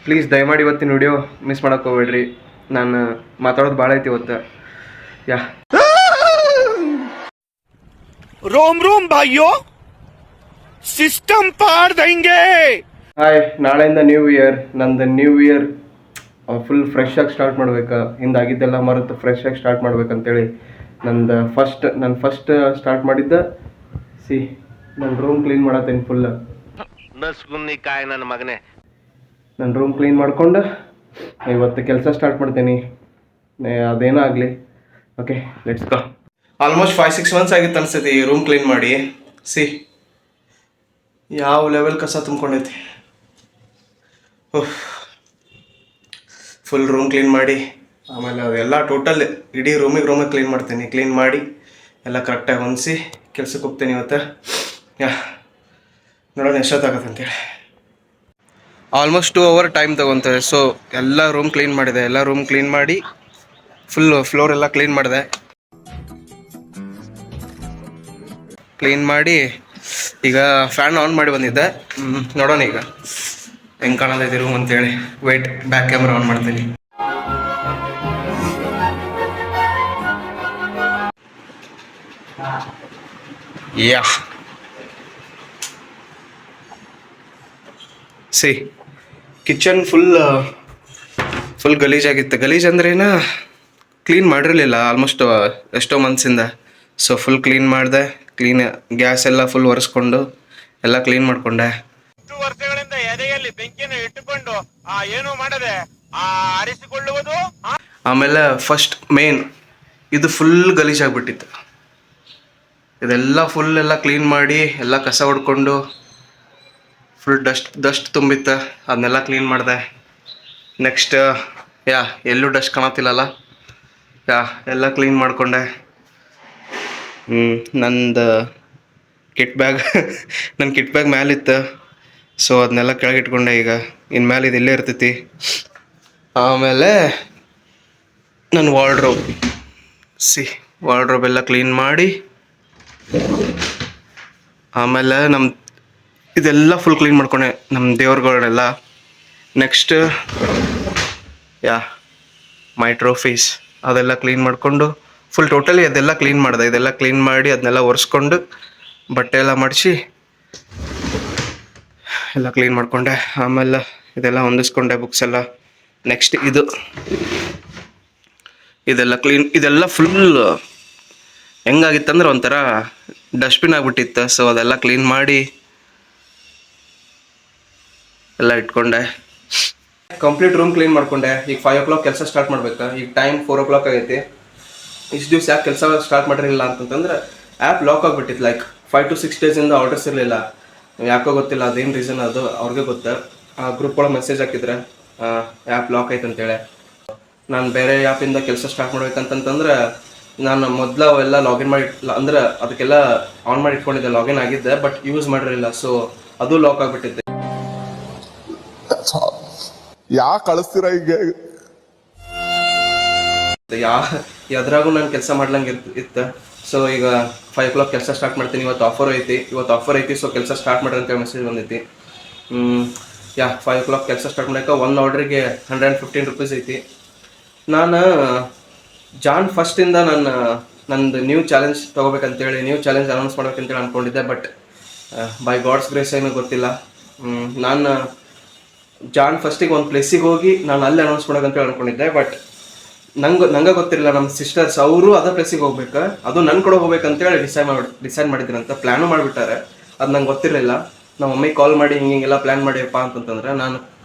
Please ದಯಮಾಡಿ ಇವತ್ತಿನ video miss ಮಾಡೋಕೆ ಹೋಗ್ಬೇಡ್ರಿ. ನಾನು ಮಾತಾಡೋದು ಭಾಳ ಐತಿ ಇವತ್ತು. ಯಾ रोम रोम भाइयों सिस्टम पार देंगे. ಹಾಯ್, ನಾಳೆಯಿಂದ ನ್ಯೂ ಇಯರ್. ನಂದು ನ್ಯೂ ಇಯರ್ ಫುಲ್ ಫ್ರೆಶ್ ಆಗಿ ಸ್ಟಾರ್ಟ್ ಮಾಡ್ಬೇಕು. ಹಿಂದಾಗಿದ್ದೆಲ್ಲ ಮರೆತು ಫ್ರೆಶ್ ಆಗಿ ಸ್ಟಾರ್ಟ್ ಮಾಡ್ಬೇಕಂತೇಳಿ ನಾನು ಫಸ್ಟ್ ಸ್ಟಾರ್ಟ್ ಮಾಡಿದ್ದ ನನ್ನ ರೂಮ್ ಕ್ಲೀನ್ ಮಾಡತ್ತೇನೆ. ಫುಲ್ ಕಾಯ ನನ್ನ ಮಗನೇ, ನನ್ನ ರೂಮ್ ಕ್ಲೀನ್ ಮಾಡ್ಕೊಂಡು ಇವತ್ತು ಕೆಲಸ ಸ್ಟಾರ್ಟ್ ಮಾಡ್ತೀನಿ. ಅದೇನೋ ಆಗಲಿ. Okay, let's go. Almost 5-6 months ಆಗಿತ್ತು ಅನ್ಸುತ್ತೆ ಈ ರೂಮ್ ಕ್ಲೀನ್ ಮಾಡಿ. ಯಾವ ಲೆವೆಲ್ ಕಸ ತುಂಬ್ಕೊಂಡೈತಿ. ಫುಲ್ ರೂಮ್ ಕ್ಲೀನ್ ಮಾಡಿ ಆಮೇಲೆ ಅದೆಲ್ಲ ಟೋಟಲ್ ಇಡೀ ರೂಮಿಗೆ ಕ್ಲೀನ್ ಮಾಡ್ತೀನಿ. ಕ್ಲೀನ್ ಮಾಡಿ ಎಲ್ಲ ಕರೆಕ್ಟಾಗಿ ಹೊಂದಿಸಿ ಕೆಲ್ಸಕ್ಕೆ ಹೋಗ್ತೀನಿ ಇವತ್ತು. ನೋಡೋಣ ಎಷ್ಟೊತ್ತಾಗತ್ತೆ ಅಂತೇಳಿ. ಆಲ್ಮೋಸ್ಟ್ 2 hour ಟೈಮ್ ತೊಗೊತಾರೆ. ಸೊ ಎಲ್ಲ ರೂಮ್ ಕ್ಲೀನ್ ಮಾಡಿದೆ. ಎಲ್ಲ ರೂಮ್ ಕ್ಲೀನ್ ಮಾಡಿ ಫುಲ್ ಫ್ಲೋರ್ ಎಲ್ಲ ಕ್ಲೀನ್ ಮಾಡಿದೆ. ಕ್ಲೀನ್ ಮಾಡಿ ಈಗ ಫ್ಯಾನ್ ಆನ್ ಮಾಡಿ ಬಂದಿದ್ದೆ. ನೋಡೋಣ ಈಗ ಹೆಂಗೆ ಕಾಣತೈತಿ ರೂಮ್ ಅಂತೇಳಿ. ವೇಟ್, ಬ್ಯಾಕ್ ಕ್ಯಾಮ್ರಾ ಆನ್ ಮಾಡ್ತೀನಿ. ಯಾ ಕಿಚನ್ ಫುಲ್ ಗಲೀಜಾಗಿತ್ತು. ಗಲೀಜ್ ಅಂದ್ರೇನ ಕ್ಲೀನ್ ಮಾಡಿರಲಿಲ್ಲ ಆಲ್ಮೋಸ್ಟ್ ಎಷ್ಟೋ ಮಂತ್ಸಿಂದ. ಸೊ ಫುಲ್ ಕ್ಲೀನ್ ಮಾಡಿದೆ. ಗ್ಯಾಸ್ ಎಲ್ಲ ಫುಲ್ ಒರೆಸ್ಕೊಂಡು ಎಲ್ಲ ಕ್ಲೀನ್ ಮಾಡ್ಕೊಂಡೆ. ವರ್ಷಗಳಿಂದ ಎದೆಯಲ್ಲಿ ಬೆಂಕಿಯನ್ನು ಇಟ್ಟುಕೊಂಡು ಏನು ಮಾಡದೆ ಆರಿಸಿಕೊಳ್ಳುವುದು. ಆಮೇಲೆ ಫಸ್ಟ್ ಮೇನ್ ಇದು ಫುಲ್ ಗಲೀಜಾಗ್ಬಿಟ್ಟಿತ್ತು. ಇದೆಲ್ಲ ಫುಲ್ ಎಲ್ಲ ಕ್ಲೀನ್ ಮಾಡಿ ಎಲ್ಲ ಕಸ ಹೊಡ್ಕೊಂಡು ಫುಲ್ ಡಸ್ಟ್ ತುಂಬಿತ್ತು. ಅದನ್ನೆಲ್ಲ ಕ್ಲೀನ್ ಮಾಡಿದೆ. ನೆಕ್ಸ್ಟ್ ಎಲ್ಲೂ ಡಸ್ಟ್ ಕಾಣತ್ತಿಲ್ಲಲ್ಲ. ಎಲ್ಲ ಕ್ಲೀನ್ ಮಾಡಿಕೊಂಡೆ. ನಂದು ನನ್ನ ಕಿಟ್ ಬ್ಯಾಗ್ ಮ್ಯಾಲಿತ್ತು. ಸೊ ಅದನ್ನೆಲ್ಲ ಕೆಳಗಿಟ್ಕೊಂಡೆ. ಈಗ ಇನ್ಮೇಲೆ ಇದು ಇಲ್ಲೇ ಇರ್ತೈತಿ. ಆಮೇಲೆ ನನ್ನ ವಾರ್ಡ್ರೋಬ್ ಎಲ್ಲ ಕ್ಲೀನ್ ಮಾಡಿ ಆಮೇಲೆ ಇದೆಲ್ಲ ಫುಲ್ ಕ್ಲೀನ್ ಮಾಡ್ಕೊಂಡೆ, ನಮ್ಮ ದೇವ್ರುಗಳನ್ನೆಲ್ಲ. ನೆಕ್ಸ್ಟ್ ಮೈ ಟ್ರೋಫೀಸ್ ಅದೆಲ್ಲ ಕ್ಲೀನ್ ಮಾಡಿಕೊಂಡು ಫುಲ್ ಟೋಟಲಿ ಅದೆಲ್ಲ ಕ್ಲೀನ್ ಮಾಡಿದೆ. ಇದೆಲ್ಲ ಕ್ಲೀನ್ ಮಾಡಿ ಅದನ್ನೆಲ್ಲ ಒರೆಸ್ಕೊಂಡು ಬಟ್ಟೆ ಎಲ್ಲ ಮಡಿಸಿ ಎಲ್ಲ ಕ್ಲೀನ್ ಮಾಡಿಕೊಂಡೆ. ಆಮೇಲೆ ಇದೆಲ್ಲ ಹೊಂದಿಸ್ಕೊಂಡೆ, ಬುಕ್ಸ್ ಎಲ್ಲ. ನೆಕ್ಸ್ಟ್ ಇದೆಲ್ಲ ಫುಲ್ ಹೆಂಗಾಗಿತ್ತಂದ್ರೆ ಒಂಥರ ಡಸ್ಟ್ಬಿನ್ ಆಗಿಬಿಟ್ಟಿತ್ತು. ಸೊ ಅದೆಲ್ಲ ಕ್ಲೀನ್ ಮಾಡಿ ಎಲ್ಲ ಇಟ್ಕೊಂಡೆ. ಕಂಪ್ಲೀಟ್ ರೂಮ್ ಕ್ಲೀನ್ ಮಾಡಿಕೊಂಡೆ. ಈಗ 5 o'clock ಕೆಲಸ ಸ್ಟಾರ್ಟ್ ಮಾಡ್ಬೇಕು. ಈಗ ಟೈಮ್ 4 o'clock ಆಗೈತಿ. ಇಷ್ಟು ದಿವಸ ಯಾಕೆ ಕೆಲಸ ಸ್ಟಾರ್ಟ್ ಮಾಡಿರಲಿಲ್ಲ ಅಂತಂದ್ರೆ ಆ್ಯಪ್ ಲಾಕ್ ಆಗಿಬಿಟ್ಟಿತ್ತು. ಲೈಕ್ 5 to 6 days ಆರ್ಡರ್ಸ್ ಇರಲಿಲ್ಲ. ಯಾಕೋ ಗೊತ್ತಿಲ್ಲ, ಅದೇನು ರೀಸನ್ ಅದು ಅವ್ರಿಗೆ ಗೊತ್ತು. ಆ ಗ್ರೂಪ್ ಒಳಗೆ ಮೆಸೇಜ್ ಹಾಕಿದ್ರೆ ಆ್ಯಪ್ ಲಾಕ್ ಆಯ್ತು ಅಂತೇಳಿ. ನಾನು ಬೇರೆ ಆ್ಯಪಿಂದ ಕೆಲಸ ಸ್ಟಾರ್ಟ್ ಮಾಡ್ಬೇಕಂತಂದ್ರೆ ನಾನು ಮೊದಲು ಅವೆಲ್ಲ ಲಾಗಿನ್ ಮಾಡಿ ಅಂದ್ರೆ ಅದಕ್ಕೆಲ್ಲ ಆನ್ ಮಾಡಿ ಇಟ್ಕೊಂಡಿದ್ದೆ, ಲಾಗಿನ್ ಆಗಿದ್ದೆ, ಬಟ್ ಯೂಸ್ ಮಾಡಿರಲಿಲ್ಲ. ಸೊ ಅದು ಲಾಕ್ ಆಗಿಬಿಟ್ಟಿದ್ದೆ. ಯಾಕೆ ಕಳಿಸ್ತೀರ ಈಗ? ಯಾವ್ದ್ರಾಗೂ ನಾನು ಕೆಲಸ ಮಾಡ್ಲಂಗೆ ಇತ್ತು. ಸೊ ಈಗ 5 o'clock ಕೆಲಸ ಸ್ಟಾರ್ಟ್ ಮಾಡ್ತೀನಿ. ಇವತ್ತು ಆಫರ್ ಐತಿ. ಸೊ ಕೆಲಸ ಸ್ಟಾರ್ಟ್ ಮಾಡ್ರಿ ಅಂತೇಳಿ ಮೆಸೇಜ್ ಬಂದೈತಿ. 5 o'clock ಕೆಲಸ ಸ್ಟಾರ್ಟ್ ಮಾಡೋಕೆ 1 orderಗೆ 115 rupees ಐತಿ. ನಾನು ಜಾನ್ ಫಸ್ಟಿಂದ ನಂದು ನ್ಯೂ ಚಾಲೆಂಜ್ ತೊಗೋಬೇಕಂತೇಳಿ, ನ್ಯೂ ಚಾಲೆಂಜ್ ಅನೌನ್ಸ್ ಮಾಡ್ಬೇಕಂತೇಳಿ ಅಂದ್ಕೊಂಡಿದ್ದೆ. ಬಟ್ ಬೈ ಗಾಡ್ಸ್ ಗ್ರೇಸ್ ಏನೋ ಗೊತ್ತಿಲ್ಲ. ನಾನು ಜಾನ್ ಫಸ್ಟಿಗೆ ಒಂದು ಪ್ಲೇಸಿಗೆ ಹೋಗಿ ನಾನು ಅಲ್ಲಿ ಅನೌನ್ಸ್ ಮಾಡೋಕಂತೇಳಿ ಅಂದ್ಕೊಂಡಿದ್ದೆ. ಬಟ್ ನಂಗೆ ಗೊತ್ತಿರಲಿಲ್ಲ, ನಮ್ಮ ಸಿಸ್ಟರ್ಸ್ ಅವರು ಅದೇ ಪ್ಲೇಸಿಗೆ ಹೋಗ್ಬೇಕು, ಅದು ನನ್ನ ಕಡೆ ಹೋಗ್ಬೇಕಂತೇಳಿ ಡಿಸೈಡ್ ಮಾಡಿದ್ರಂತ, ಪ್ಲ್ಯಾನು ಮಾಡಿಬಿಟ್ಟಾರೆ. ಅದು ನಂಗೆ ಗೊತ್ತಿರಲಿಲ್ಲ. ನಮ್ಮ ಮಮ್ಮಿಗೆ ಕಾಲ್ ಮಾಡಿ ಹಿಂಗೆಲ್ಲ ಪ್ಲ್ಯಾನ್ ಮಾಡಿಯಪ್ಪ ಅಂತಂತಂದ್ರೆ ನಾನು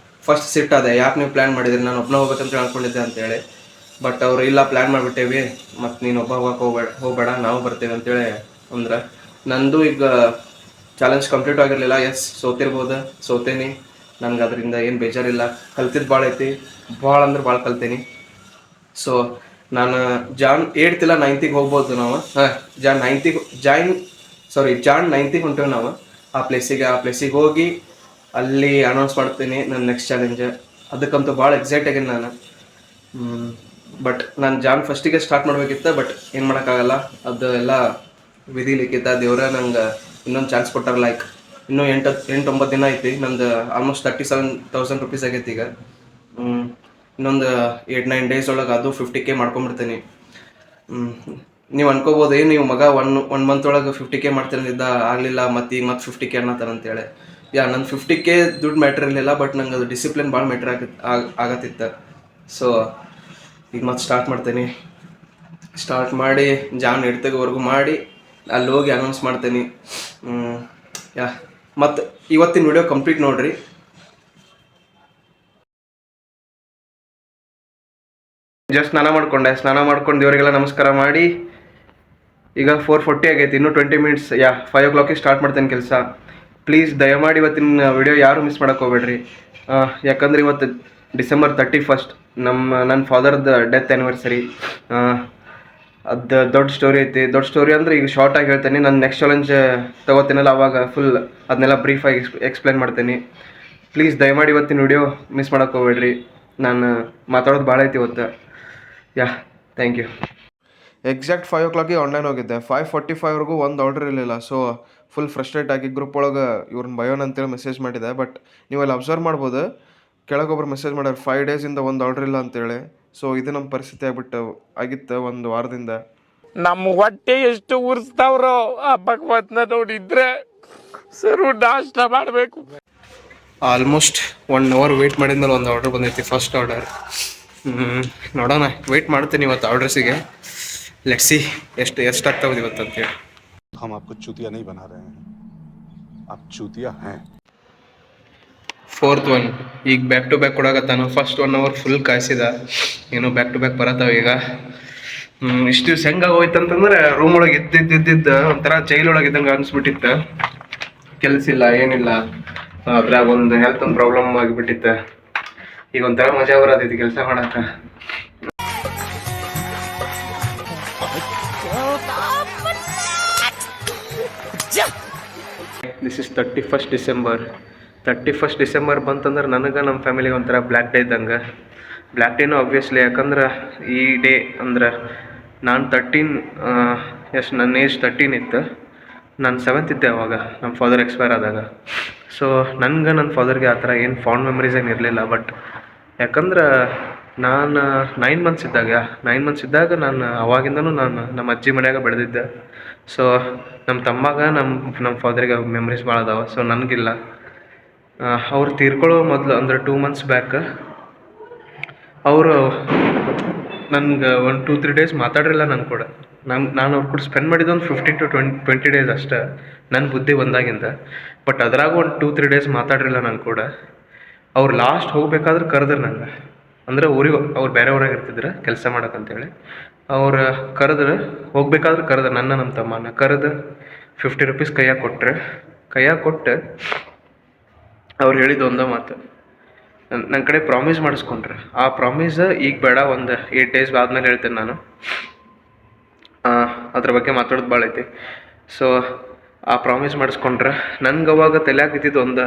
ಫಸ್ಟ್ ಸಿಟ್ಟಾದೆ. ಯಾಕೆ ನೀವು ಪ್ಲ್ಯಾನ್ ಮಾಡಿದ್ರಿ, ನಾನು ಒಬ್ಬನೇ ಹೋಗ್ಬೇಕಂತೇಳಿ ಅಂದ್ಕೊಂಡಿದ್ದೆ ಅಂತೇಳಿ. ಬಟ್ ಅವರು ಇಲ್ಲ, ಪ್ಲ್ಯಾನ್ ಮಾಡಿಬಿಟ್ಟೇವಿ, ಮತ್ತು ನೀನು ಒಬ್ಬ ಹೋಗಬೇಡ, ನಾವು ಬರ್ತೇವೆ ಅಂತೇಳಿ ಅಂದ್ರೆ. ನಂದು ಈಗ ಚಾಲೆಂಜ್ ಕಂಪ್ಲೀಟ್ ಆಗಿರಲಿಲ್ಲ. ಸೋತೇನಿ. ನನಗೆ ಅದರಿಂದ ಏನು ಬೇಜಾರಿಲ್ಲ. ಕಲ್ತಿದ್ದು ಭಾಳ ಐತಿ, ಭಾಳ ಅಂದ್ರೆ ಭಾಳ ಕಲ್ತೀನಿ. ಸೊ ನಾನು ಜಾನ್ 8th ಇಲ್ಲ 9th ಹೋಗ್ಬೋದು ನಾವು. ಜಾನ್ 9th ಹೊಂಟೇವೆ ನಾವು ಆ ಪ್ಲೇಸಿಗೆ ಹೋಗಿ ಅಲ್ಲಿ ಅನೌನ್ಸ್ ಮಾಡ್ತೀನಿ ನನ್ನ ನೆಕ್ಸ್ಟ್ ಚಾಲೆಂಜ್. ಅದಕ್ಕಂತೂ ಭಾಳ ಎಕ್ಸೈಟ್ ಆಗೇನಿ ನಾನು. ಬಟ್ ನಾನು ಜಾನ್ ಫಸ್ಟಿಗೆ ಸ್ಟಾರ್ಟ್ ಮಾಡಬೇಕಿತ್ತು. ಬಟ್ ಏನು ಮಾಡೋಕ್ಕಾಗಲ್ಲ, ಅದು ಎಲ್ಲ ವಿಧಿ ಲಿಖಿತ. ದೇವ್ರ ನಂಗೆ ಇನ್ನೊಂದು ಚಾನ್ಸ್ ಕೊಟ್ಟಾರ. ಲೈಕ್ ಇನ್ನೂ 8-9 ದಿನ ಐತಿ. ನಂದು ಆಲ್ಮೋಸ್ಟ್ 37,000 ರುಪೀಸ್ ಆಗೈತಿ ಈಗ. ಇನ್ನೊಂದು 8-9 ಡೇಸ್ ಒಳಗೆ ಅದು 50K ಮಾಡ್ಕೊಂಬಿಡ್ತೀನಿ. ನೀವು ಅನ್ಕೋಬೋದು ನೀವು ಮಗ ಒನ್ ಮಂತ್ ಒಳಗೆ 50K ಮಾಡ್ತಿರಂದಿದ್ದ ಆಗಲಿಲ್ಲ, ಮತ್ತು ಈಗ ಮತ್ತೆ 50K ಅನ್ನತ್ತಾರಂತೇಳಿ. ನನ್ನ 50K ದುಡ್ಡು ಮ್ಯಾಟ್ರ್ ಇರಲಿಲ್ಲ, ಬಟ್ ನಂಗೆ ಅದು ಡಿಸಿಪ್ಲಿನ್ ಭಾಳ ಮ್ಯಾಟ್ರ್ ಆಗತ್ತಿತ್ತು. ಸೊ ಈಗ ಮತ್ತೆ ಸ್ಟಾರ್ಟ್ ಮಾಡ್ತೀನಿ. ಸ್ಟಾರ್ಟ್ ಮಾಡಿ ಜಾನ್ ಎಡ್ತಗೋವರೆಗೂ ಮಾಡಿ ಅಲ್ಲಿ ಹೋಗಿ ಅನೌನ್ಸ್ ಮಾಡ್ತೀನಿ. ಮತ್ತು ಇವತ್ತಿನ ವಿಡಿಯೋ ಕಂಪ್ಲೀಟ್ ನೋಡಿರಿ. ಜಸ್ಟ್ ಸ್ನಾನ ಮಾಡ್ಕೊಂಡು ದೇವರಿಗೆಲ್ಲ ನಮಸ್ಕಾರ ಮಾಡಿ ಈಗ 4:40 ಆಗೈತಿ. ಇನ್ನೂ 20 ಮಿನಿಟ್ಸ್ 5 o'clock ಸ್ಟಾರ್ಟ್ ಮಾಡ್ತೇನೆ ಕೆಲಸ. ಪ್ಲೀಸ್ ದಯಮಾಡಿ ಇವತ್ತಿನ ವಿಡಿಯೋ ಯಾರು ಮಿಸ್ ಮಾಡೋಕೆ ಹೋಗ್ಬೇಡ್ರಿ. ಯಾಕಂದ್ರೆ ಇವತ್ತು December 31st ನನ್ನ ಫಾದರ್ದು ಡೆತ್ ಆ್ಯನಿವರ್ಸರಿ. ಅದು ದೊಡ್ಡ ಸ್ಟೋರಿ ಅಂದರೆ ಈಗ ಶಾರ್ಟಾಗಿ ಹೇಳ್ತೇನೆ. ನಾನು ನೆಕ್ಸ್ಟ್ ಚಾಲೆಂಜ್ ತೊಗೋತೀನಲ್ಲ ಅವಾಗ ಫುಲ್ ಅದನ್ನೆಲ್ಲ ಬ್ರೀಫಾಗಿ ಎಕ್ಸ್ಪ್ಲೇನ್ ಮಾಡ್ತೀನಿ. ಪ್ಲೀಸ್ ದಯಮಾಡಿ ಇವತ್ತಿನ ವಿಡಿಯೋ ಮಿಸ್ ಮಾಡೋಕೆ ಹೋಗ್ಬೇಡ್ರಿ. ನಾನು ಮಾತಾಡೋದು ಭಾಳ ಐತಿ ಇವತ್ತು. Thank you. Exact 5 o'clock online ಹೋಗಿದ್ದೆ. 5:45ವರೆಗೂ ಒಂದು ಆರ್ಡರ್ ಇರಲಿಲ್ಲ. ಸೊ ಫುಲ್ ಫ್ರಸ್ಟ್ರೇಟ್ ಆಗಿ ಗ್ರೂಪ್ ಒಳಗೆ ಇವ್ರನ್ನ ಬಯೋನ್ ಅಂತೇಳಿ ಮೆಸೇಜ್ ಮಾಡಿದೆ. ಬಟ್ ನೀವು ಅಲ್ಲಿ ಅಬ್ಸರ್ವ್ ಮಾಡ್ಬೋದು, ಕೆಳಗೊಬ್ರು ಮೆಸೇಜ್ ಮಾಡ್ಯಾರ 5 ಡೇಸಿಂದ ಒಂದು ಆರ್ಡರ್ ಇಲ್ಲ ಅಂತೇಳಿ. ಸೊ ಇದು ನಮ್ಮ ಪರಿಸ್ಥಿತಿ ಆಗಿತ್ತು ಒಂದು ವಾರದಿಂದ. ನಮ್ಮ ಹೊಟ್ಟೆ ಎಷ್ಟು ಉರ್ಸ್ತಾವ್ರೋ ಆ ಭಗವಂತನ ನೋಡಿದ್ರೆ ಸರು ನಾಷ್ಟ ಮಾಡಬೇಕು. ಆಲ್ಮೋಸ್ಟ್ 1 hour ವೆಯ್ಟ್ ಮಾಡಿದ್ಮೇಲೆ ಒಂದು ಆರ್ಡರ್ ಬಂದೈತಿ, ಫಸ್ಟ್ ಆರ್ಡರ್. ನೋಡೋಣ, ವೆಯ್ಟ್ ಮಾಡ್ತೀನಿ ಇವತ್ತು ಆರ್ಡರ್ಸಿಗೆ. ಲೆಟ್ಸಿ ಎಷ್ಟಾಗ್ತಾವೆ ಇವತ್ತು ಅಂತೇಳಿ. हम आपको चूतिया नहीं बना रहे हैं, आप चूतिया हैं. 4th one ಈಗ ಬ್ಯಾಕ್ ಟು ಬ್ಯಾಕ್ ಕೊಡಾಕತ್ತಾನು. ಫಸ್ಟ್ 1 hour ಫುಲ್ ಕಾಯಿಸಿದ, ಏನೋ ಬ್ಯಾಕ್ ಟು ಬ್ಯಾಕ್ ಬರತ್ತಾವ ಈಗ. ಇಷ್ಟು ದಿವ್ಸ ಹೆಂಗಾಗಿ ಹೋಯ್ತಂತಂದ್ರೆ ರೂಮ್ ಒಳಗೆ ಇದ್ದಿದ್ದ ಒಂಥರ ಜೈಲೊಳಗೆ ಇದ್ದಂಗೆ ಅನ್ಸ್ಬಿಟ್ಟಿತ್ತು. ಕೆಲಸ ಇಲ್ಲ, ಏನಿಲ್ಲ, ಅದ್ರಾಗ ಒಂದು ಹೆಲ್ತ್ ಒಂದು ಪ್ರಾಬ್ಲಮ್ ಆಗಿಬಿಟ್ಟಿತ್ತು. ಈಗ ಒಂಥರ ಮಜಾ ಬರತೈತಿ ಕೆಲಸ ಮಾಡಕ್ಕೆ. This is 31st December. 31st December ಬಂತಂದ್ರೆ ನನಗೆ ನಮ್ಮ ಫ್ಯಾಮಿಲಿಗೆ ಒಂಥರ ಬ್ಲ್ಯಾಕ್ ಡೇ ಇದ್ದಂಗೆ. ಬ್ಲ್ಯಾಕ್ ಡೇನೂ ಆಬ್ವಿಯಸ್ಲಿ, ಯಾಕಂದ್ರೆ ಈ ಡೇ ಅಂದ್ರೆ ನಾನು ನನ್ನ ಏಜ್ 13 ಇತ್ತು. ನಾನು 7th ಇದ್ದೆ ಅವಾಗ ನಮ್ಮ ಫಾದರ್ ಎಕ್ಸ್ಪೈರ್ ಆದಾಗ. ಸೊ ನನ್ನ ಫಾದರ್ಗೆ ಆ ಥರ ಏನು ಫಾಂಡ್ ಮೆಮರೀಸ್ ಏನು ಇರಲಿಲ್ಲ. ಬಟ್ ಯಾಕಂದ್ರೆ ನಾನು 9 months ಇದ್ದಾಗ ನಾನು ಅವಾಗಿಂದನೂ ನಮ್ಮ ಅಜ್ಜಿ ಮನ್ಯಾಗ ಬೆಳೆದಿದ್ದೆ. ಸೊ ನಮ್ಮ ತಮ್ಮಗೆ ನಮ್ಮ ಫಾದರಿಗೆ ಮೆಮ್ರೀಸ್ ಭಾಳ ಅದಾವೆ. ಸೊ ನನಗಿಲ್ಲ. ಅವ್ರು ತೀರ್ಕೊಳ್ಳೋ ಮೊದಲು ಅಂದ್ರೆ 2 months ಬ್ಯಾಕ್ ಅವರು ನನಗೆ 1-2-3 days ಮಾತಾಡಿರಲಿಲ್ಲ ನನ್ನ ಕೂಡ. ನಾನು ಅವ್ರ ಕೂಡ ಸ್ಪೆಂಡ್ ಮಾಡಿದ್ದು ಒಂದು 15 to 20 days ಅಷ್ಟೇ ನನ್ನ ಬುದ್ಧಿ ಬಂದಾಗಿಂದ. ಬಟ್ ಅದ್ರಾಗ ಒಂದು 2-3 days ಮಾತಾಡಿರಲಿಲ್ಲ ನನ್ನ ಕೂಡ. ಅವ್ರು ಲಾಸ್ಟ್ ಹೋಗ್ಬೇಕಾದ್ರೆ ಕರೆದ್ರು ನಂಗೆ, ಅಂದರೆ ಊರಿಗೆ ಅವ್ರು ಬೇರೆ ಊರಾಗ ಇರ್ತಿದ್ರು ಕೆಲಸ ಮಾಡೋಕ್ಕಂತೇಳಿ. ಅವ್ರು ಹೋಗ್ಬೇಕಾದ್ರೆ ಕರೆದ್ರು ನಮ್ಮ ತಮ್ಮನ ಕರೆದು 50 rupees ಕೈಯಾಗ ಕೊಟ್ಟು ಅವ್ರು ಹೇಳಿದ್ದು ಒಂದೇ ಮಾತು, ನನ್ನ ಕಡೆ ಪ್ರಾಮಿಸ್ ಮಾಡಿಸ್ಕೊಂಡ್ರೆ. ಆ ಪ್ರಾಮಿಸ್ ಈಗ ಬೇಡ, ಒಂದು 8 days ಆದಮೇಲೆ ಹೇಳ್ತೇನೆ ನಾನು. ಅದ್ರ ಬಗ್ಗೆ ಮಾತಾಡೋದು ಭಾಳ ಐತಿ. ಸೊ ಆ ಪ್ರಾಮಿಸ್ ಮಾಡಿಸ್ಕೊಂಡ್ರೆ ನನ್ಗೆ ಅವಾಗ ತಲೆಯಾಗಿದ್ದು ಒಂದು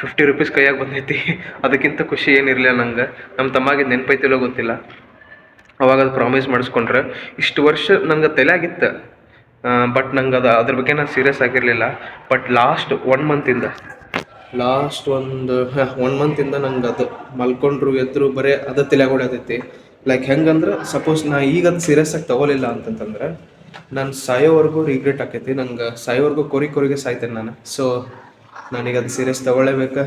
50 rupees ಕೈಯಾಗ ಬಂದೈತಿ. ಅದಕ್ಕಿಂತ ಖುಷಿ ಏನಿರಲಿಲ್ಲ ನಂಗೆ. ನಮ್ಮ ತಮ್ಮಾಗಿದ್ದು ನೆನಪೈತಿಲ್ಲೋ ಗೊತ್ತಿಲ್ಲ. ಅವಾಗ ಅದು ಪ್ರಾಮಿಸ್ ಮಾಡಿಸ್ಕೊಂಡ್ರೆ ಇಷ್ಟು ವರ್ಷ ನಂಗೆ ತಲೆಯಾಗಿತ್ತು. ಬಟ್ ನಂಗೆ ಅದ್ರ ಬಗ್ಗೆ ನಾನು ಸೀರಿಯಸ್ ಆಗಿರಲಿಲ್ಲ. ಬಟ್ ಲಾಸ್ಟ್ 1 month ನಂಗೆ ಅದು ಮಲ್ಕೊಂಡ್ರು ಎದ್ರು ಬರೀ ಅದು ತಲೆಯಾಗ ಹೊಡ್ಯತೈತಿ. ಲೈಕ್ ಹೆಂಗಂದ್ರೆ ಸಪೋಸ್ ನಾ ಈಗ ಅದು ಸೀರಿಯಸ್ ಆಗಿ ತಗೋಲಿಲ್ಲ ಅಂತಂತಂದ್ರೆ ನಾನು ಸಾಯೋವರೆಗೂ ರಿಗ್ರೆಟ್ ಆಕೈತಿ. ನಂಗೆ ಸಾಯೋವರೆಗೂ ಕೊರಿಗೆ ಸಾಯ್ತೇನೆ ನಾನು. ಸೊ ನಾನೀಗ ಅದು ಸೀರಿಯಸ್ ತಗೊಳ್ಳೇಬೇಕು.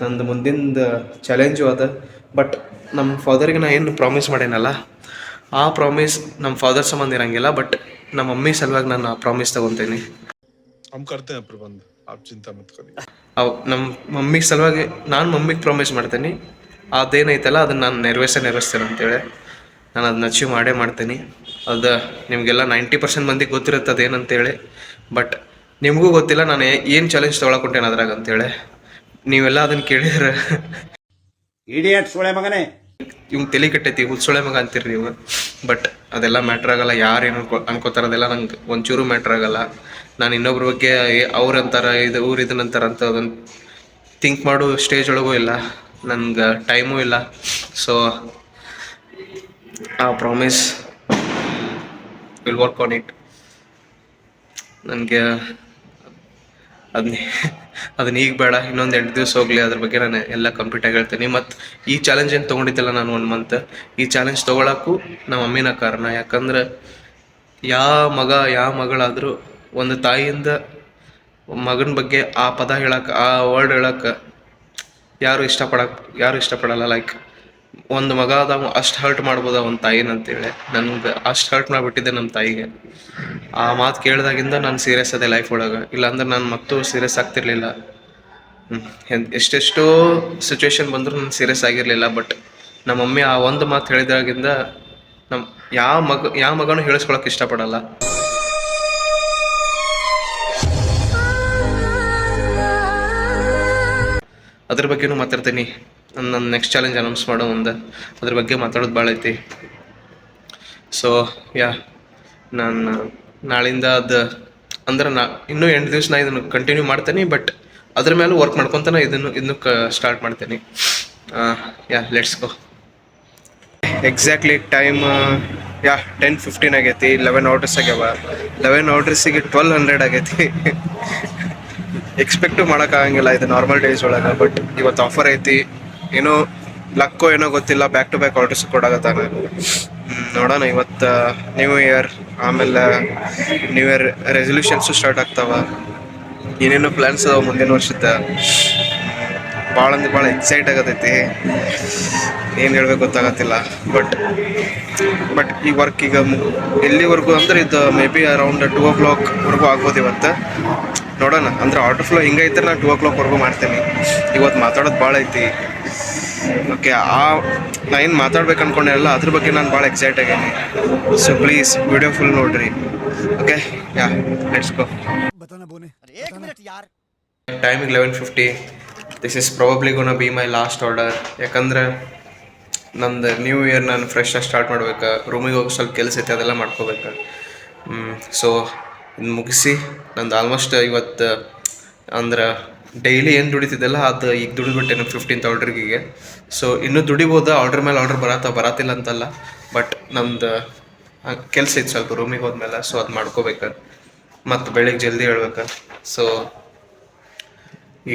ನಂದು ಮುಂದಿನ ಚಾಲೆಂಜು ಅದ. ಬಟ್ ನಮ್ಮ ಫಾದರ್ಗೆ ನಾ ಏನು ಪ್ರಾಮಿಸ್ ಮಾಡೇನಲ್ಲ, ಆ ಪ್ರಾಮಿಸ್ ನಮ್ಮ ಫಾದರ್ ಸಂಬಂಧ ಇರೋಂಗಿಲ್ಲ. ಬಟ್ ನಮ್ಮ ಮಮ್ಮಿ ಸಲುವಾಗಿ ನಾನು ಆ ಪ್ರಾಮಿಸ್ ತೊಗೊತೀನಿ. ನಮ್ಮ ಮಮ್ಮಿಗೆ ಸಲುವಾಗಿ ನಾನು ಮಮ್ಮಿಗೆ ಪ್ರಾಮಿಸ್ ಮಾಡ್ತೀನಿ, ಅದೇನೈತಲ್ಲ ಅದನ್ನು ನಾನು ನೆರವೇರಿಸ್ತೇನೆ ಅಂತೇಳಿ. ನಾನು ಅದನ್ನ ಅಚೀವ್ ಮಾಡ್ತೀನಿ. ಅದು ನಿಮಗೆಲ್ಲ 90% ಮಂದಿಗೆ ಗೊತ್ತಿರುತ್ತೆ ಅದೇನಂತೇಳಿ. ಬಟ್ ನಿಮಗೂ ಗೊತ್ತಿಲ್ಲ ನಾನು ಏನು ಚಾಲೆಂಜ್ ತೊಗೊಳಕೊಂಟೇನೆ ಅದ್ರಾಗ ಅಂತೇಳಿ. ನೀವೆಲ್ಲ ಅದನ್ನು ಕೇಳಿದ್ರೆ ಇವ್ನು ತಲೆ ಕೆಟ್ಟೈತಿ, ಹುಚ್ಚೊಳೆ ಮಗ ಅಂತೀರಿ ನೀವು. ಬಟ್ ಅದೆಲ್ಲ ಮ್ಯಾಟ್ರ್ ಆಗಲ್ಲ. ಯಾರೇನು ಅನ್ಕೋತಾರ ಅದೆಲ್ಲ ನಂಗೆ ಒಂಚೂರು ಮ್ಯಾಟ್ರ್ ಆಗಲ್ಲ. ನಾನು ಇನ್ನೊಬ್ರ ಬಗ್ಗೆ ಅವ್ರಂತಾರೆ ಇವ್ರು ಇದನ್ನಂತಾರೆ ಅಂತ ಅದನ್ನು ಥಿಂಕ್ ಮಾಡೋ ಸ್ಟೇಜ್ ಒಳಗೂ ಇಲ್ಲ, ನನಗೆ ಟೈಮೂ ಇಲ್ಲ. ಸೊ ಆ promise will work on it. ನನಗೆ ಅದನ್ನ ಈಗ ಬೇಡ, ಇನ್ನೊಂದು 8 ದಿವಸ ಹೋಗಲಿ, ಅದ್ರ ಬಗ್ಗೆ ನಾನು ಎಲ್ಲ ಕಂಪ್ಲೀಟಾಗಿ ಹೇಳ್ತೀನಿ. ಮತ್ತು ಈ ಚಾಲೆಂಜ್ ಏನು ತೊಗೊಂಡಿದ್ದಿಲ್ಲ ನಾನು 1 ಮಂತ್, ಈ ಚಾಲೆಂಜ್ ತೊಗೊಳಕ್ಕೂ ನಮ್ಮ ಮಮ್ಮಿನ ಕಾರಣ. ಯಾಕಂದ್ರೆ ಯಾವ ಮಗಳಾದರೂ ಒಂದು ತಾಯಿಯಿಂದ ಮಗನ ಬಗ್ಗೆ ಆ ಪದ ಹೇಳಕ್ಕೆ, ಆ ವರ್ಡ್ ಹೇಳಕ್ಕೆ ಯಾರು ಇಷ್ಟಪಡಲ್ಲ. ಲೈಕ್ ಒಂದು ಮಗ ಅದಾವ ಅಷ್ಟು ಹರ್ಟ್ ಮಾಡ್ಬೋದ ಒಂದು ತಾಯಿನ ಅಂತೇಳಿ, ನನಗೆ ಅಷ್ಟು ಹರ್ಟ್ ಮಾಡಿಬಿಟ್ಟಿದ್ದೆ ನಮ್ಮ ತಾಯಿಗೆ. ಆ ಮಾತು ಕೇಳಿದಾಗಿಂದ ನಾನು ಸೀರಿಯಸ್ ಅದೇ ಲೈಫ್ ಒಳಗೆ, ಇಲ್ಲಾಂದ್ರೆ ನಾನು ಮತ್ತೂ ಸೀರಿಯಸ್ ಆಗ್ತಿರ್ಲಿಲ್ಲ. ಎಷ್ಟೆಷ್ಟೋ ಸಿಚುವೇಶನ್ ಬಂದರೂ ನಾನು ಸೀರಿಯಸ್ ಆಗಿರಲಿಲ್ಲ. ಬಟ್ ನಮ್ಮ ಮಮ್ಮಿ ಆ ಒಂದು ಮಾತು ಹೇಳಿದಾಗಿಂದ ನಮ್ಮ ಯಾವ ಮಗನೂ ಹೇಳಿಸ್ಕೊಳಕ್ಕೆ ಇಷ್ಟಪಡಲ್ಲ. ಅದ್ರ ಬಗ್ಗೆನೂ ಮಾತಾಡ್ತೀನಿ. ನನ್ನ ನೆಕ್ಸ್ಟ್ ಚಾಲೆಂಜ್ ಅನೌನ್ಸ್ ಮಾಡೋ ಮುಂದೆ ಅದ್ರ ಬಗ್ಗೆ ಮಾತಾಡೋದು ಭಾಳ ಐತಿ. ಸೊ ನಾನು ನಾಳಿಂದ ಅದು ಅಂದ್ರೆ ಇನ್ನೂ 8 ದಿವಸ ನಾ ಇದನ್ನು ಕಂಟಿನ್ಯೂ ಮಾಡ್ತೇನೆ. ಬಟ್ ಅದ್ರ ಮೇಲೂ ವರ್ಕ್ ಮಾಡ್ಕೊತಾನೆ ಇದನ್ನು ಸ್ಟಾರ್ಟ್ ಮಾಡ್ತೇನೆ. Let's go. ಎಕ್ಸಾಕ್ಟ್ಲಿ ಟೈಮ್ 10:15 ಆಗೈತಿ. 11 ಆರ್ಡರ್ಸ್ ಆಗ್ಯಾವ. 11 ಆರ್ಡರ್ಸಿಗೆ 1200 ಆಗೈತಿ. ಎಕ್ಸ್ಪೆಕ್ಟು ಮಾಡೋಕ್ಕಾಗಂಗಿಲ್ಲ ಇದು ನಾರ್ಮಲ್ ಡೇಸ್ ಒಳಗೆ. ಬಟ್ ಇವತ್ತು ಆಫರ್ ಐತಿ. ಏನೋ ಲಕ್ಕೋ ಏನೋ ಗೊತ್ತಿಲ್ಲ, ಬ್ಯಾಕ್ ಟು ಬ್ಯಾಕ್ ಆರ್ಡರ್ಸ್ ಕೊಡಾಕತ್ತಾನ. ನೋಡೋಣ. ಇವತ್ತು ನ್ಯೂ ಇಯರ್, ಆಮೇಲೆ ನ್ಯೂ ಇಯರ್ ರೆಸಲ್ಯೂಷನ್ಸು ಸ್ಟಾರ್ಟ್ ಆಗ್ತಾವ. ಏನೇನೋ ಪ್ಲ್ಯಾನ್ಸ್ ಅದಾವ ಮುಂದಿನ ವರ್ಷದ. ಭಾಳ ಅಂದ್ರೆ ಭಾಳ ಎಕ್ಸೈಟ್ ಆಗತೈತಿ. ಏನು ಹೇಳ್ಬೇಕು ಗೊತ್ತಾಗತ್ತಿಲ್ಲ. ಬಟ್ ಈ ವರ್ಕ್ ಈಗ ಎಲ್ಲಿವರೆಗೂ ಅಂದ್ರೆ ಇದು ಮೇ ಬಿ ಅರೌಂಡ್ 2 o'clockವರೆಗೂ ಆಗ್ಬೋದು ಇವತ್ತು. ನೋಡೋಣ. ಅಂದ್ರೆ ಆರ್ಡರ್ ಫ್ಲೋ ಹಿಂಗೈತೆ, ನಾನು 2 o'clockವರೆಗೂ ಮಾಡ್ತೇನೆ. ಇವತ್ತು ಮಾತಾಡೋದು ಭಾಳ ಐತಿ. ಓಕೆ, ನಾ ಏನು ಮಾತಾಡ್ಬೇಕು ಅನ್ಕೊಂಡಿರಲ್ಲ, ಅದ್ರ ಬಗ್ಗೆ ನಾನು ಭಾಳ ಎಕ್ಸೈಟ್ ಆಗೇನಿ. ಸೊ ಪ್ಲೀಸ್ ವಿಡಿಯೋ ಫುಲ್ ನೋಡ್ರಿ. Okay, let's go. ಟೈಮಿಗೆ 11:50. This is probably gonna be my last order. ಯಾಕಂದ್ರೆ ನಂದು ನ್ಯೂ ಇಯರ್ ನಾನು ಫ್ರೆಶಾಗಿ ಸ್ಟಾರ್ಟ್ ಮಾಡ್ಬೇಕು. ರೂಮಿಗೆ ಹೋಗಿ ಸ್ವಲ್ಪ ಕೆಲಸ ಐತೆ, ಅದೆಲ್ಲ ಮಾಡ್ಕೋಬೇಕು. ಸೊ ಇನ್ನು ಮುಗಿಸಿ ನಂದು ಆಲ್ಮೋಸ್ಟ್ ಇವತ್ತು ಅಂದ್ರೆ ಡೈಲಿ ಏನು ದುಡಿತಿದ್ದೆಲ್ಲ ಅದು ಈಗ ದುಡಿದ್ಬಿಟ್ಟೆ ನಮ್ಮ 15th ಆರ್ಡ್ರಿಗೆ. ಸೊ ಇನ್ನೂ ದುಡಿಬೋದು, ಆರ್ಡ್ರ್ ಮೇಲೆ ಆರ್ಡ್ರ್ ಬರತ್ತಿಲ್ಲ ಅಂತಲ್ಲ. ಬಟ್ ನಮ್ದು ಕೆಲಸ ಐತೆ ಸ್ವಲ್ಪ ರೂಮಿಗೆ ಹೋದ್ಮೇಲೆ. ಸೊ ಅದು ಮಾಡ್ಕೋಬೇಕು ಮತ್ತು ಬೆಳಿಗ್ಗೆ ಜಲ್ದಿ ಹೇಳ್ಬೇಕು. ಸೊ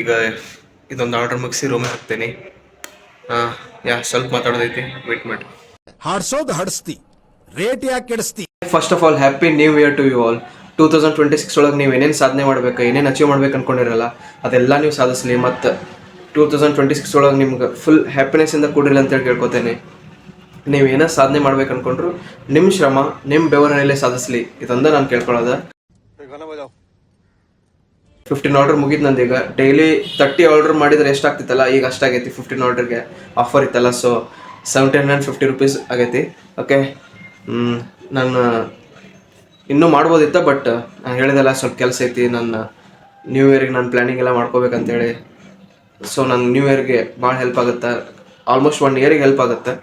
ಈಗ ಇದೊಂದು ಆರ್ಡ್ರ್ ಮುಗಿಸಿ ರೂಮಿಗೆ ಹೋಗ್ತೀನಿ. ಸ್ವಲ್ಪ ಮಾತಾಡೋದೈತಿ, ವೇಟ್ ಮಾಡಿ. ಹಾಡ್ಸೋದು ಹಡಿಸ್ತಿ, ರೇಟ್ ಯಾಕೆ ಕೆಡಿಸ್ತಿ? First of all happy new year to you all. 2026 ಒಳಗೆ ನೀವು ಏನೇನು ಸಾಧನೆ ಮಾಡ್ಬೇಕು, ಏನೇನು ಅಚೀವ್ ಮಾಡ್ಬೇಕು ಅಂದ್ಕೊಂಡಿರಲ್ಲ ಅದೆಲ್ಲ ನೀವು ಸಾಧಿಸಲಿ. ಮತ್ತು 2026 ಒಳಗೆ ನಿಮ್ಗೆ ಫುಲ್ ಹ್ಯಾಪಿನೆಸ್ಸಿಂದ ಕೂಡಿರಲಿ ಅಂತೇಳಿ ಕೇಳ್ಕೊತೇನೆ. ನೀವು ಏನೋ ಸಾಧನೆ ಮಾಡ್ಬೇಕು ಅಂದ್ಕೊಂಡ್ರು ನಿಮ್ಮ ಶ್ರಮ, ನಿಮ್ಮ ಬೆವರಿನಲ್ಲೇ ಸಾಧಿಸಲಿ, ಇದೊಂದು ನಾನು ಕೇಳ್ಕೊಳ್ಳೋದು. 15 ಆರ್ಡರ್ ಮುಗಿದು ನಂದೀಗ. ಡೈಲಿ 30 ಆರ್ಡರ್ ಮಾಡಿದರೆ ಎಷ್ಟಾಗ್ತಿತ್ತಲ್ಲ, ಈಗ ಅಷ್ಟಾಗೈತಿ. 15 ಆರ್ಡರ್ಗೆ ಆಫರ್ ಇತ್ತಲ್ಲ, ಸೊ 1750 rupees ಆಗೈತಿ. ಓಕೆ, ನಾನು ಇನ್ನೂ ಮಾಡ್ಬೋದಿತ್ತು. ಬಟ್ ನಾನು ಹೇಳಿದೆಲ್ಲ ಸ್ವಲ್ಪ ಕೆಲಸ ಐತಿ. ನನ್ನ ನ್ಯೂ ಇಯರ್ಗೆ ನಾನು ಪ್ಲ್ಯಾನಿಂಗ್ ಎಲ್ಲ ಮಾಡ್ಕೋಬೇಕಂತೇಳಿ. ಸೊ ನನ್ನ ನ್ಯೂ ಇಯರ್ಗೆ ಭಾಳ ಹೆಲ್ಪ್ ಆಗುತ್ತೆ. ಆಲ್ಮೋಸ್ಟ್ 1 yearಗೆ ಹೆಲ್ಪ್ ಆಗುತ್ತೆ.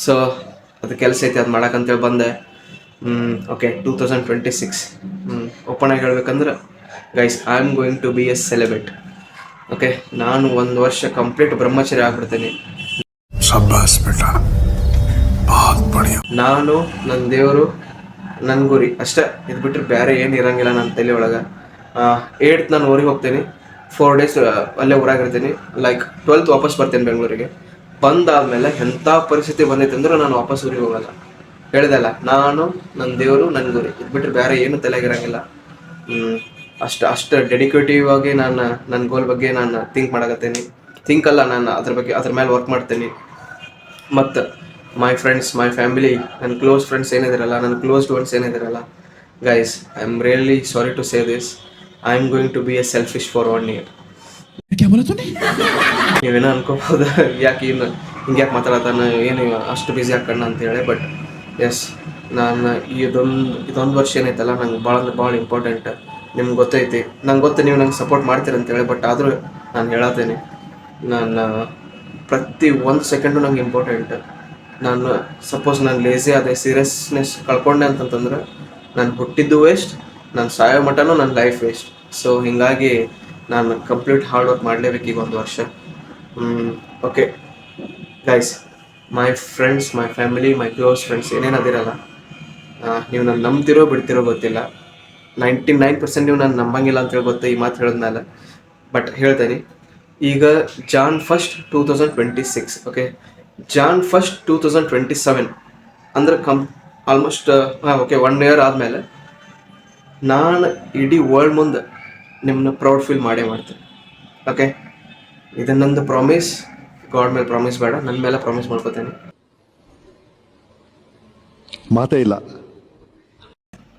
ಸೊ ಅದು ಕೆಲಸ ಐತಿ, ಅದು ಮಾಡೋಕ್ಕಂತೇಳಿ ಬಂದೆ. ಓಕೆ, 2026 ಓಪನ್ ಆಗಿ ಹೇಳ್ಬೇಕಂದ್ರೆ guys, I am going to be a celebrate. Okay, ನಾನು 1 ವರ್ಷ ಕಂಪ್ಲೀಟ್ ಬ್ರಹ್ಮಚರ್ಯ ಆಗ್ಬಿಡ್ತೀನಿ. ನಾನು, ನನ್ನ ದೇವರು, ನನ್ನ ಗುರಿ ಅಷ್ಟೇ. ಇದು ಬಿಟ್ಟರೆ ಬೇರೆ ಏನು ಇರೋಂಗಿಲ್ಲ ನನ್ನ ತಲೆ ಒಳಗೆ. 8th ನಾನು ಊರಿಗೆ ಹೋಗ್ತೀನಿ. 4 days ಅಲ್ಲೇ ಊರಾಗಿರ್ತೀನಿ. ಲೈಕ್ 12th ವಾಪಸ್ ಬರ್ತೀನಿ ಬೆಂಗಳೂರಿಗೆ. ಬಂದಾದಮೇಲೆ ಎಂಥ ಪರಿಸ್ಥಿತಿ ಬಂದೈತೆ ಅಂದ್ರೆ ನಾನು ವಾಪಸ್ ಊರಿಗೆ ಹೋಗಲ್ಲ. ಹೇಳಿದೆಲ್ಲ, ನಾನು, ನನ್ನ ದೇವರು, ನನ್ನ ಗುರಿ, ಇದು ಬಿಟ್ಟರೆ ಬೇರೆ ಏನು ತಲೆಗಿರಂಗಿಲ್ಲ. ಅಷ್ಟು ಡೆಡಿಕೇಟಿವ್ ಆಗಿ ನಾನು ನನ್ನ ಗೋಲ್ ಬಗ್ಗೆ ನಾನು ಥಿಂಕ್ ಅಲ್ಲ, ನಾನು ಅದ್ರ ಮೇಲೆ ವರ್ಕ್ ಮಾಡ್ತೀನಿ. ಮತ್ತು ಮೈ ಫ್ರೆಂಡ್ಸ್, ಮೈ ಫ್ಯಾಮಿಲಿ, ನನ್ನ ಕ್ಲೋಸ್ ಫ್ರೆಂಡ್ಸ್ ಏನಿದಿರಲ್ಲ, ನನ್ನ ಕ್ಲೋಸ್ಡ್ ಒನ್ಸ್ ಏನಿದಿರಲ್ಲ, guys, I am really sorry to say this, I am going to be a selfish for 1 year. ನೀವೇನೋ ಅನ್ಕೋಬೋದು, ಹಿಂಗ್ಯಾಕೆ ಮಾತಾಡತಾನ, ಏನು ಅಷ್ಟು ಬ್ಯುಸಿ ಹಾಕಣ್ಣ ಅಂತೇಳಿ. ಬಟ್ ಎಸ್, ನಾನು ಇದೊಂದು ವರ್ಷ ಏನೈತಲ್ಲ, ನಂಗೆ ಭಾಳ ಅಂದ್ರೆ ಭಾಳ ಇಂಪಾರ್ಟೆಂಟ್. ನಿಮ್ಗೆ ಗೊತ್ತೈತಿ, ನಂಗೆ ಗೊತ್ತು ನೀವು ನಂಗೆ ಸಪೋರ್ಟ್ ಮಾಡ್ತೀರಂತೇಳಿ. ಬಟ್ ಆದರೂ ನಾನು ಹೇಳತ್ತೇನೆ, ನಾನು ಪ್ರತಿ 1 ಸೆಕೆಂಡು ನಂಗೆ ಇಂಪಾರ್ಟೆಂಟ್. ನಾನು ಸಪೋಸ್ ನಾನು ಲೇಸಿ ಆದೆ, ಸೀರಿಯಸ್ನೆಸ್ ಕಳ್ಕೊಂಡೆ ಅಂತಂತಂದ್ರೆ ನಾನು ಹುಟ್ಟಿದ್ದು ವೇಸ್ಟ್, ನಾನು ಸಾಯೋ ಮಟ್ಟನೂ ನನ್ನ ಲೈಫ್ ವೇಸ್ಟ್. ಸೊ ಹೀಗಾಗಿ ನಾನು ಕಂಪ್ಲೀಟ್ ಹಾರ್ಡ್ ವರ್ಕ್ ಮಾಡಲೇಬೇಕು ಈಗ 1 ವರ್ಷ. Okay guys, my friends, my family, my close friends ಏನೇನು ಅದಿರಲ್ಲ, ನೀವು ನಾನು ನಂಬ್ತಿರೋ ಬಿಡ್ತಿರೋ ಗೊತ್ತಿಲ್ಲ. 99% ನೀವು ನಾನು ನಂಬಂಗಿಲ್ಲ ಅಂತೇಳಿ ಗೊತ್ತು ಈ ಮಾತು ಹೇಳಿದ್ಮೇಲೆ. ಬಟ್ ಹೇಳ್ತೇನೆ ಈಗ Jan 1st 2026 okay Jan 1st 2027 ಅಂದ್ರೆ ಆಲ್ಮೋಸ್ಟ್ ಓಕೆ 1 year ಆದಮೇಲೆ ನಾನು ಇಡೀ ವರ್ಲ್ಡ್ ಮುಂದೆ ನಿಮ್ಮನ್ನ ಪ್ರೌಡ್ ಫೀಲ್ ಮಾಡೇ ಮಾಡ್ತೇನೆ. ಓಕೆ ಇದು ನಂದು ಪ್ರಾಮಿಸ್, ಗಾಡ್ ಮೇಲೆ ಪ್ರಾಮಿಸ್ ಬೇಡ, ನನ್ನ ಮೇಲೆ ಪ್ರಾಮಿಸ್ ಮಾಡ್ಕೋತೇನೆ. ಮಾತೇ ಇಲ್ಲ.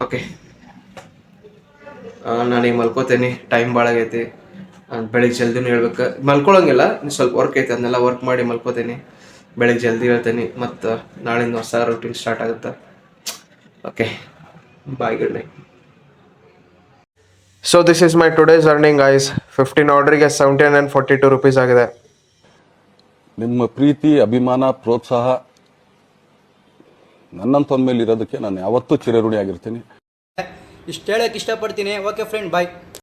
ಓಕೆ ನಾನೀಗ ಮಲ್ಕೋತೇನೆ, ಟೈಮ್ ಭಾಳ ಆಗೈತಿ. ಬೆಳಿಗ್ಗೆ ಜಲ್ದಿನೂ ಹೇಳ್ಬೇಕು, ಮಲ್ಕೊಳಂಗಿಲ್ಲ, ಸ್ವಲ್ಪ ವರ್ಕ್ ಐತೆ, ಅದನ್ನೆಲ್ಲ ವರ್ಕ್ ಮಾಡಿ ಮಲ್ಕೋತೇನೆ. ಬೆಳಿಗ್ಗೆ ಜಲ್ದಿ ಹೇಳ್ತೇನೆ, ಮತ್ತು ನಾಳಿಂದ ಹೊಸ ರೂಟೀನ್ ಸ್ಟಾರ್ಟ್ ಆಗುತ್ತೆ. Okay bye, good night. So this is my today's earning guys. 15 ಆರ್ಡ್ರಿಗೆ 1742 rupees ಆಗಿದೆ. ನಿಮ್ಮ ಪ್ರೀತಿ, ಅಭಿಮಾನ, ಪ್ರೋತ್ಸಾಹ ನನ್ನಂತೊಂದ ಮೇಲೆ ಇರೋದಕ್ಕೆ ನಾನು ಯಾವತ್ತೂ ಚಿರಋಣಿಯಾಗಿರ್ತೀನಿ. ಇಷ್ಟು ಹೇಳಕ್ಕೆ ಇಷ್ಟಪಡ್ತೀನಿ. ಓಕೆ ಫ್ರೆಂಡ್, ಬಾಯ್.